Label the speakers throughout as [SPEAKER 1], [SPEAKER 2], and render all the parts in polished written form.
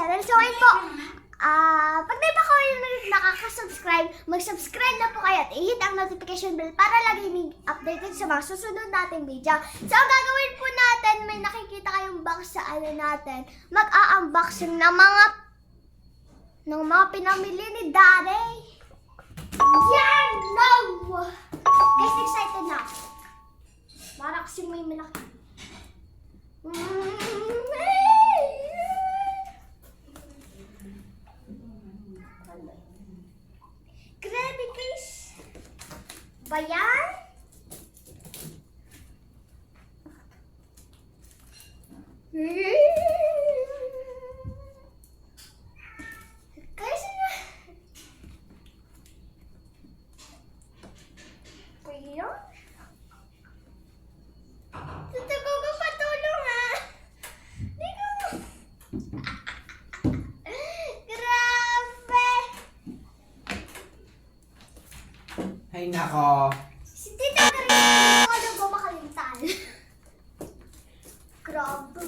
[SPEAKER 1] channel. So, ayun po. Pag di pa kayo nakaka-subscribe, mag-subscribe na po kayo at i-hit ang notification bell para lagi may updated sa mga susunod nating video. So, ang gagawin po natin, may nakikita kayong box sa ano natin. Mag-a-unboxing ng mga pinamili ni Daddy. Yan! No! Guys, excited na. Para kasi may malaki. Grabe guys! Ba yan? Guys, ano? Kuya? Tito ko patulong ha! Di ko... Grabe!
[SPEAKER 2] Ay nako.
[SPEAKER 1] Si Tita Karina, ako nang kumakalintan. Grabe.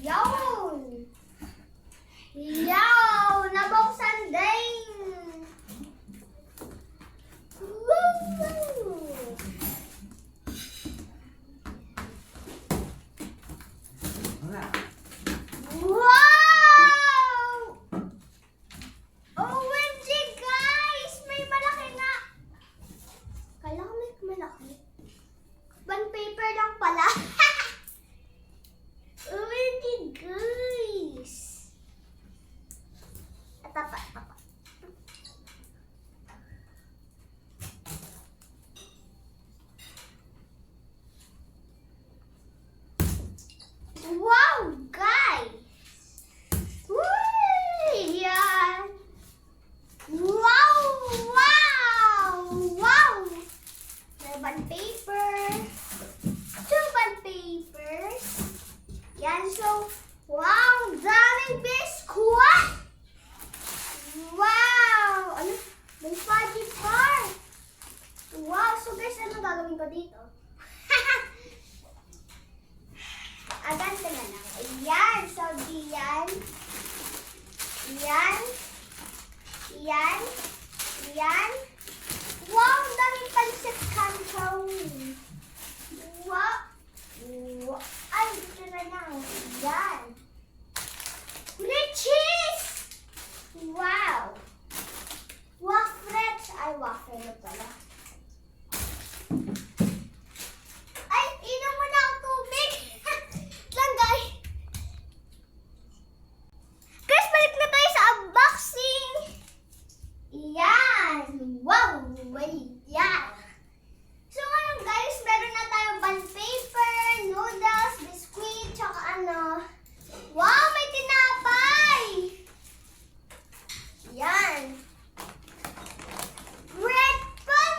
[SPEAKER 1] Yawn! Yawn! Nabuksan din! Woo!
[SPEAKER 2] Wala.
[SPEAKER 1] Wow! OMG guys! May malaki nga! Kala ko may malaki. Bond paper lang pala. OMG guys! Atapa. Wow, guys! Woo! Yan! Wow! Wow! Wow! May bond paper. 2 bond papers. Yan, so, wow! Daming biskuit! Wow! Ano? May fudgy bar! Wow! So guys, anong gagawin ko dito? Aganda na lang. Ayan. So, diyan. Yan. Yan. Yan. Wow! Ang daming pancit canton. Wow! Wow! Ay, dito na lang. Yan. Riches! Wow! Waffles! Ay, waffle na pala. Ay, inom mo na ang tubig! Lang, guys! Guys, balik na tayo sa unboxing! Yan! Wow! Yan! So, ngayon guys, meron na tayong bond paper, noodles, biscuit, tsaka ano. Wow! May tinapay! Yan! Bread pan!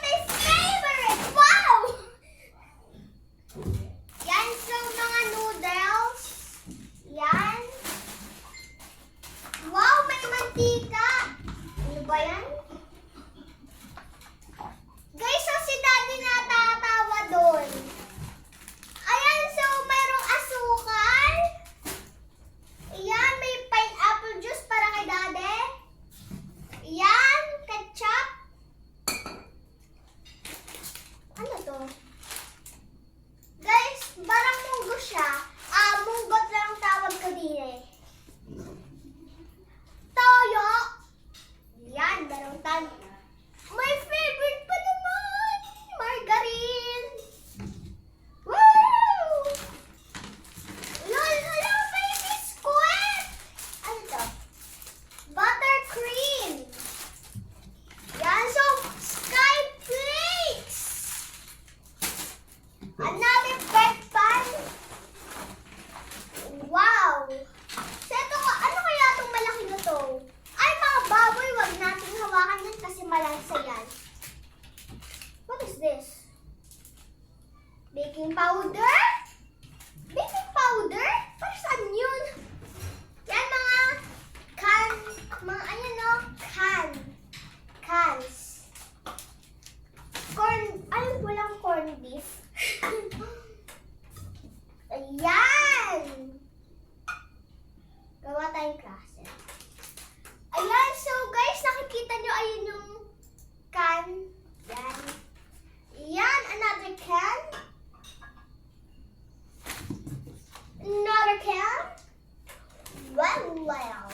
[SPEAKER 1] little.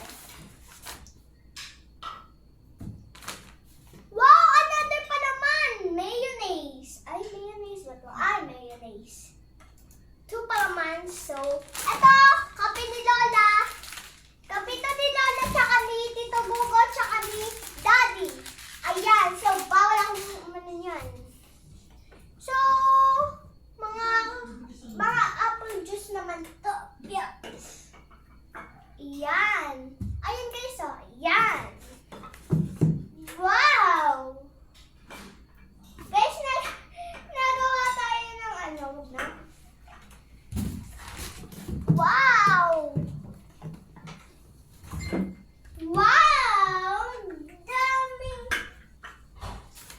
[SPEAKER 1] Wow! Another pa naman! Mayonnaise. Ay, mayonnaise ba to? Ay, mayonnaise. 2 pa naman. So, eto! Kape ni Lola. Kape to ni Lola, tsaka ni Tito Gugo, tsaka ni Daddy. Ayan. So, bawal akong umanin yan. So, mga apple juice naman to. Yeah. Yan. Ayan guys, oh. Yan. Wow! Guys, nagawa tayo ng ano, na? Wow! Wow! Daming.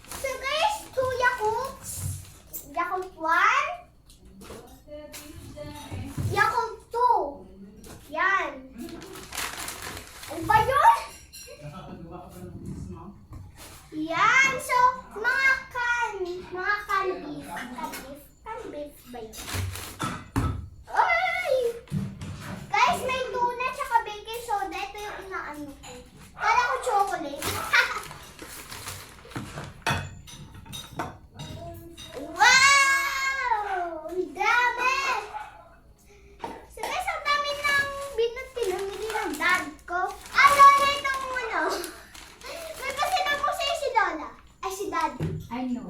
[SPEAKER 1] So guys, 2 Yakults. Yakult 1. Yakult 2. Yan. Ano ba yun? Yan. So, mga can beef. Can beef ba yun? Ay! Guys, may tuna tsaka baking soda. Ito yung inaano ko. Kala ko chocolate. Wow! Ang dami! So guys, ang dami ng pinamili ng dad ko. Ah, Lola, ito muna. May pasinong mo sa'yo si Lola. Ay, si Daddy.
[SPEAKER 3] I know.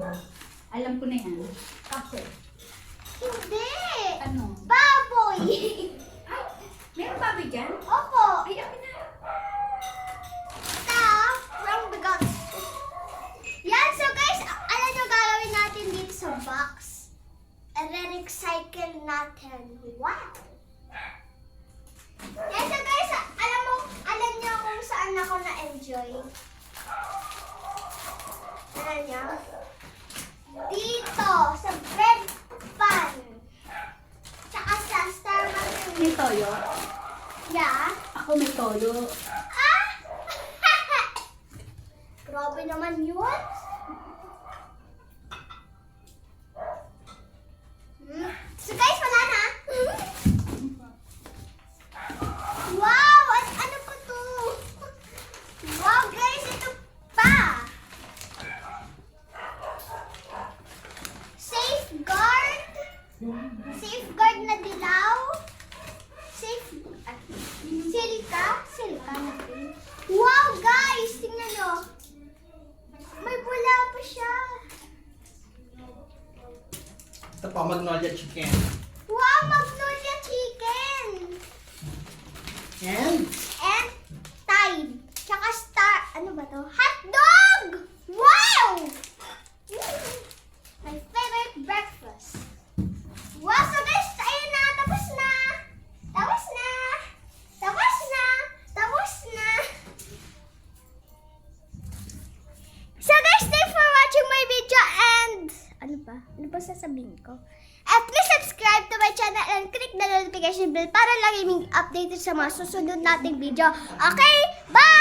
[SPEAKER 3] Alam ko na yan. Kape.
[SPEAKER 1] Hindi!
[SPEAKER 3] Ano?
[SPEAKER 1] Baboy!
[SPEAKER 3] Ay, meron babi dyan?
[SPEAKER 1] Opo!
[SPEAKER 3] Ay, akin na.
[SPEAKER 1] Ito, from the guts. Yan, so guys, alam nyo gagawin natin dito sa box. I-recycle natin. Wow! Yan, so guys, alam nyo kung saan ako na-enjoy. Alam nyo? Dito, sa bread pan. Tsaka sa Starbucks.
[SPEAKER 3] May toyo.
[SPEAKER 1] Yeah.
[SPEAKER 3] Ako may toyo.
[SPEAKER 1] Ah! Grabe naman yun. So guys, wala na. Wow! Ano pa to? Wow guys, ito pa. Safeguard. Safeguard na dilaw. Silka. Silka natin. Wow guys, tingnan nyo. May bula pa siya.
[SPEAKER 2] Ito pa, Magnolia Chicken.
[SPEAKER 1] Wow, Magnolia Chicken.
[SPEAKER 2] And?
[SPEAKER 1] And Tide. Tsaka Star, ano ba to? Hotdog! Wow! My favorite breakfast. Wow, so guys, ayun na, tapos na. Tapos na. Tapos na. Tapos na. So guys, thanks for watching my video and ano ba? Ano ba sasabihin ko? At please subscribe to my channel and click the notification bell para lagi ming updated sa mga susunod nating video. Okay? Bye!